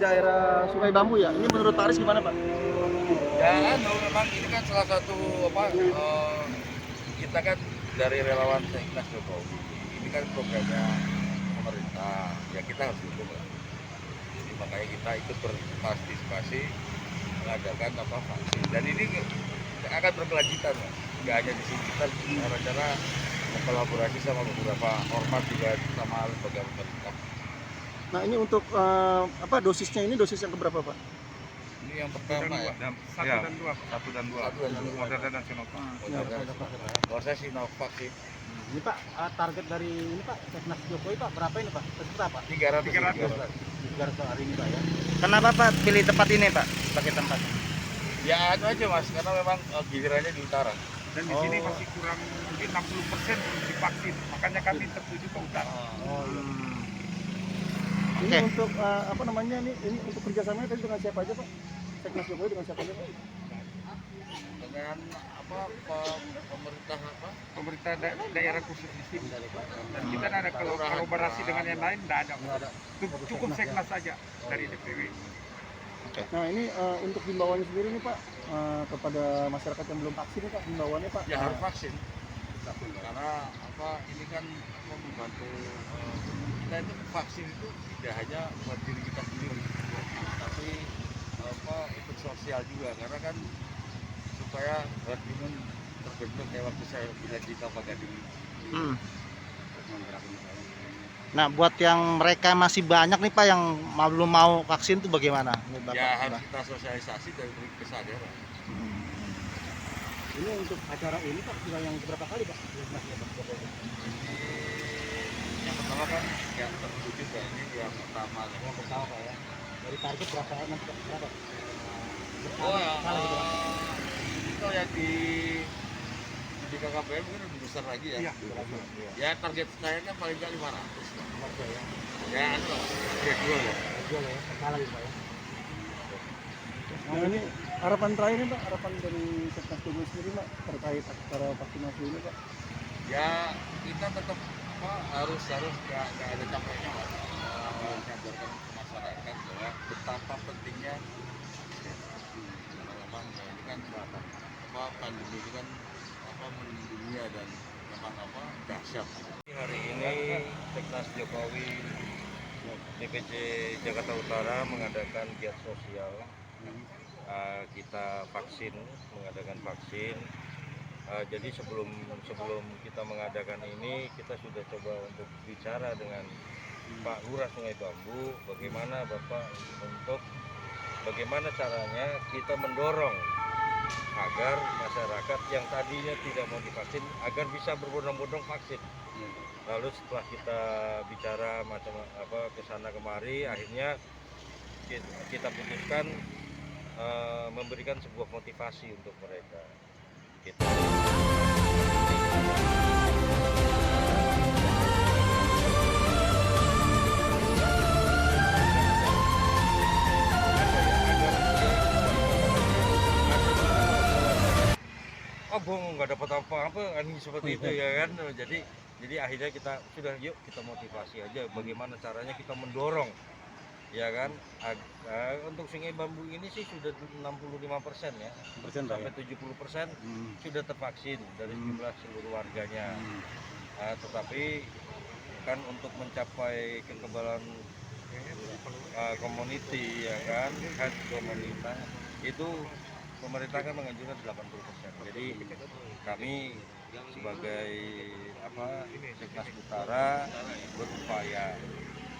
daerah Sungai Bambu ya. Ini menurut Pak Aris gimana Pak? Ya, memang ini kan salah satu kita kan dari relawan Seknas Jokowi. Ini kan programnya pemerintah, ya kita harus dukung lah. Jadi makanya kita ikut berpartisipasi mengadakan vaksin. Dan ini akan berkelanjutan, Mas. Nggak hanya di sini, kita rencana berkolaborasi sama beberapa ormas juga sama lembaga pemerintah. Nah ini untuk dosisnya ini dosis yang keberapa Pak? Ini yang pertama ya. Satu dan dua. Moderna dan Sinovac. Kalau saya Sinovac sih. Ini Pak, target dari ini Pak, Seknas Jokowi Pak, berapa ini Pak? Peserta Pak? 300 hari ini Pak ya. Kenapa Pak pilih tempat ini Pak sebagai tempat? Ya itu aja Mas, karena memang gilirannya di utara. Dan di sini masih kurang mungkin 60% belum divaksin. Makanya kami tertuju ke utara. Ini untuk ini untuk kerjasamanya tadi dengan siapa aja Pak? Seknas Jokowi dengan siapa aja Pak? Dengan Pemerintah daerah khusus di sini. Dan kita ada kolaborasi dengan yang lain, tidak ada. Cukup Seknas saja dari DPW. Nah ini untuk himbauannya sendiri nih Pak kepada masyarakat yang belum vaksin nih Pak, himbauannya Pak. Ya harus vaksin. Karena ini kan membantu kita itu vaksin itu tidak hanya buat diri kita sendiri, tapi ikut sosial juga, karena kan supaya herd immunity terbentuk kayak waktu saya bilang di Kelapa Gading. Nah, buat yang mereka masih banyak nih Pak yang belum mau vaksin itu bagaimana? Ya harus kita sosialisasi dari kesadaran. Ini untuk acara ini Pak sudah yang berapa kali Pak? Yang pertama kan ya terwujud ya, ini yang pertama. Yang pertama Pak ya. Dari target berapa nanti Pak? Berapa? Oh ya, itu yang di KKPM mungkin lebih besar lagi ya. Iya. Ya target saya kan paling nggak 500. Ya, gradual ya. Jual ya, skala gitu Pak ya. Nah ini harapan terakhir nih Pak, harapan dari Seknas Jokowi sendiri Pak terkait acara vaksinasi ini Pak. Ya kita tetap harus nggak ada capeknya Mas, mengajarkan ke masyarakat bahwa betapa pentingnya karena memang ya, ini kan pandemi ini kan melindungi dunia dan memang dahsyat. Hari ini Seknas Jokowi DPC Jakarta Utara mengadakan giat sosial. Kita mengadakan vaksin. Jadi sebelum kita mengadakan ini, kita sudah coba untuk bicara dengan Pak Lurah Sungai Bambu, bagaimana Bapak bagaimana caranya kita mendorong agar masyarakat yang tadinya tidak mau divaksin agar bisa berbondong-bondong vaksin. Lalu setelah kita bicara kesana kemari, akhirnya kita putuskan memberikan sebuah motivasi untuk mereka. Gitu. Bung nggak dapat apa-apa kan seperti itu ya kan. Jadi akhirnya kita motivasi aja bagaimana caranya kita mendorong ya kan. Untuk Sungai Bambu ini sih sudah 65% ya, sampai 70% sudah tervaksin dari jumlah seluruh warganya. Tetapi kan untuk mencapai kekebalan community ya kan, herd komunitas itu pemerintah kan menganjurkan 80%. Jadi kami sebagai Seknas Utara berupaya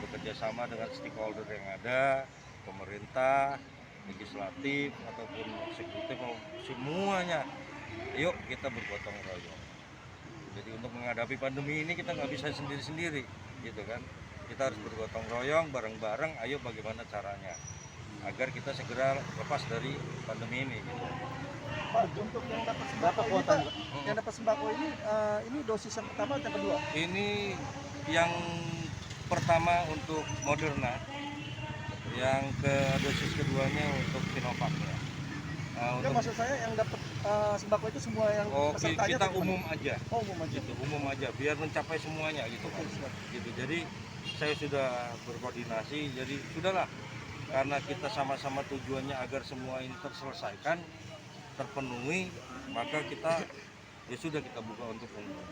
bekerja sama dengan stakeholder yang ada, pemerintah, legislatif ataupun eksekutif, semuanya. Yuk kita bergotong royong. Jadi untuk menghadapi pandemi ini kita nggak bisa sendiri-sendiri, gitu kan? Kita harus bergotong royong bareng-bareng. Ayo bagaimana caranya agar kita segera lepas dari pandemi ini. Gitu. Pak, untuk yang dapat sembako ini Pak, yang dapat sembako ini dosis yang pertama atau yang kedua? Ini yang pertama untuk Moderna, yang dosis keduanya untuk Sinovac ya. Maksud saya yang dapat sembako itu semua yang pesertanya kita umum aja. Oh, umum aja. Gitu, umum aja biar mencapai semuanya gitu kan. Gitu. Jadi saya sudah berkoordinasi, jadi sudahlah karena kita sama-sama tujuannya agar semua ini terselesaikan, terpenuhi, maka kita ya sudah kita buka untuk umum.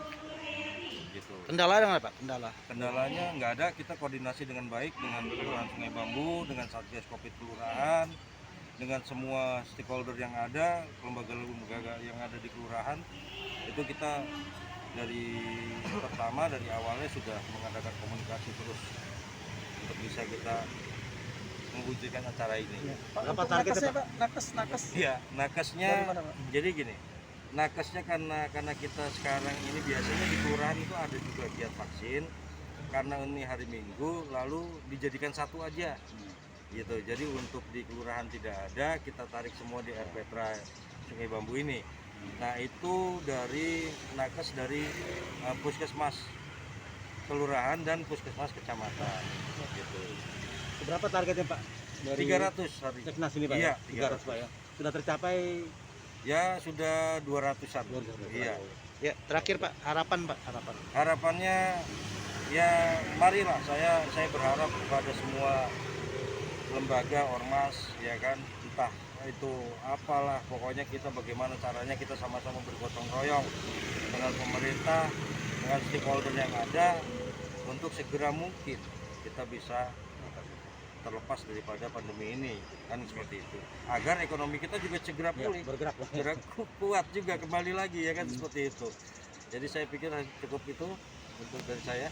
Gitu. Kendala ada nggak Pak? Kendalanya nggak ada, kita koordinasi dengan baik dengan Kelurahan Sungai Bambu, dengan Satgas Covid Kelurahan, dengan semua stakeholder yang ada, lembaga-lembaga yang ada di kelurahan. Itu kita dari pertama, dari awalnya sudah mengadakan komunikasi terus untuk bisa kita mewujudkan acara ini. Apa targetnya Pak? Nakes. Iya, nakesnya Dari mana, Pak? jadi gini, nakesnya karena kita sekarang ini biasanya di kelurahan itu ada juga giat vaksin, karena ini hari Minggu lalu dijadikan satu aja gitu. Jadi untuk di kelurahan tidak ada, kita tarik semua di RPtra Sungai Bambu ini. Nah itu dari nakes dari puskesmas kelurahan dan puskesmas kecamatan gitu. Berapa targetnya Pak? Dari 300 hari. Seknas ini Pak? Iya, 300 Pak ya. Sudah tercapai Ya sudah 200-an. 200. Iya. Ya, terakhir Pak, harapan Pak, harapan. Harapannya ya marilah saya berharap kepada semua lembaga ormas ya kan, entah itu apalah, pokoknya kita bagaimana caranya kita sama-sama bergotong royong dengan pemerintah, dengan stakeholder yang ada untuk segera mungkin kita bisa terlepas daripada pandemi ini, kan seperti itu, agar ekonomi kita juga segera pulih, bergerak Pak. segera kuat juga kembali lagi ya kan, seperti itu. Jadi saya pikir cukup itu untuk dari saya.